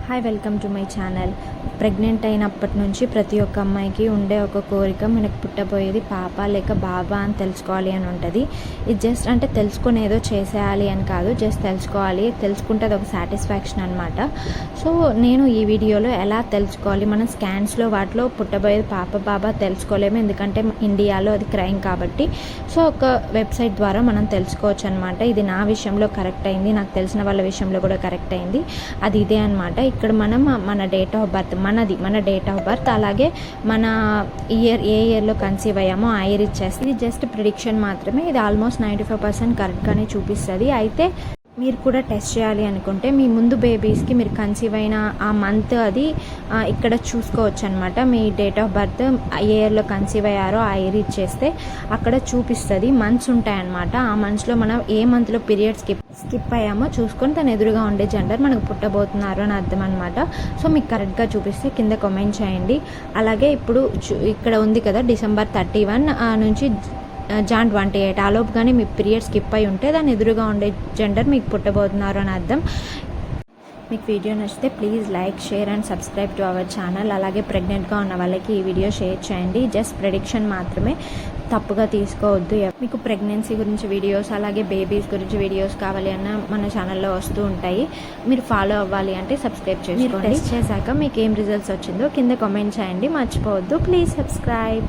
Hi, welcome to my channel. Pregnant అయినప్పటి నుంచి ప్రతి ఒక్క అమ్మాయికి ఉండే ఒక కోరిక, మనకు పుట్టబోయేది పాప లేక బాబా అని తెలుసుకోవాలి అని ఉంటుంది. ఇది జస్ట్ అంటే తెలుసుకొని ఏదో చేసేయాలి అని కాదు, జస్ట్ తెలుసుకోవాలి. తెలుసుకుంటే అది ఒక సాటిస్ఫాక్షన్ అనమాట. సో నేను ఈ వీడియోలో ఎలా తెలుసుకోవాలి, మనం స్కాన్స్లో వాటిలో పుట్టబోయేది పాప బాబా తెలుసుకోలేము, ఎందుకంటే ఇండియాలో అది క్రైమ్ కాబట్టి. సో ఒక వెబ్సైట్ ద్వారా మనం తెలుసుకోవచ్చు అనమాట. ఇది నా విషయంలో కరెక్ట్ అయింది, నాకు తెలిసిన వాళ్ళ విషయంలో కూడా కరెక్ట్ అయింది. అది ఇదే అనమాట. ఇక్కడ మనం మన డేట్ ఆఫ్ బర్త్, మన డేట్ ఆఫ్ బర్త్, అలాగే మన ఏ ఇయర్లో కన్సీవ్ అయ్యామో ఆ ఇయర్ ఇచ్చేస్తే ఇది జస్ట్ ప్రిడిక్షన్ మాత్రమే. ఇది ఆల్మోస్ట్ 95% కరెక్ట్గానే చూపిస్తుంది. అయితే మీరు కూడా టెస్ట్ చేయాలి అనుకుంటే మీ ముందు బేబీస్కి మీరు కన్సీవ్ అయిన ఆ మంత్ అది ఇక్కడ చూసుకోవచ్చు అనమాట. మీ డేట్ ఆఫ్ బర్త్ ఏ ఇయర్లో కన్సీవ్ అయ్యారో ఆ ఇయర్ ఇచ్చేస్తే అక్కడ చూపిస్తుంది. మంత్స్ ఉంటాయన్నమాట. ఆ మంత్స్లో మనం ఏ మంత్లో పీరియడ్ స్కిప్ అయ్యామో చూసుకొని తను ఎదురుగా ఉండే జెండర్ మనకు పుట్టబోతున్నారు అని అర్థం అనమాట. సో మీకు కరెక్ట్గా చూపిస్తే కింద కామెంట్ చేయండి. అలాగే ఇప్పుడు ఇక్కడ ఉంది కదా, December 31 నుంచి Jan 28 ఆలోపు కానీ మీ పీరియడ్ స్కిప్ అయి ఉంటే దాని ఎదురుగా ఉండే జెండర్ మీకు పుట్టబోతున్నారు అని అర్థం. మీకు వీడియో నచ్చితే please like, share and subscribe to our channel. అలాగే ప్రెగ్నెంట్గా ఉన్న వాళ్ళకి ఈ వీడియో షేర్ చేయండి. జస్ట్ ప్రెడిక్షన్ మాత్రమే, తప్పుగా తీసుకోవద్దు. మీకు ప్రెగ్నెన్సీ గురించి వీడియోస్, అలాగే బేబీస్ గురించి వీడియోస్ కావాలి అన్న మన ఛానల్లో వస్తూ ఉంటాయి. మీరు ఫాలో అవ్వాలి అంటే సబ్స్క్రైబ్ చేసుకోండి. టెస్ట్ చేశాక మీకు ఏం రిజల్ట్స్ వచ్చిందో కింద కామెంట్ చేయండి, మర్చిపోవద్దు. Please subscribe.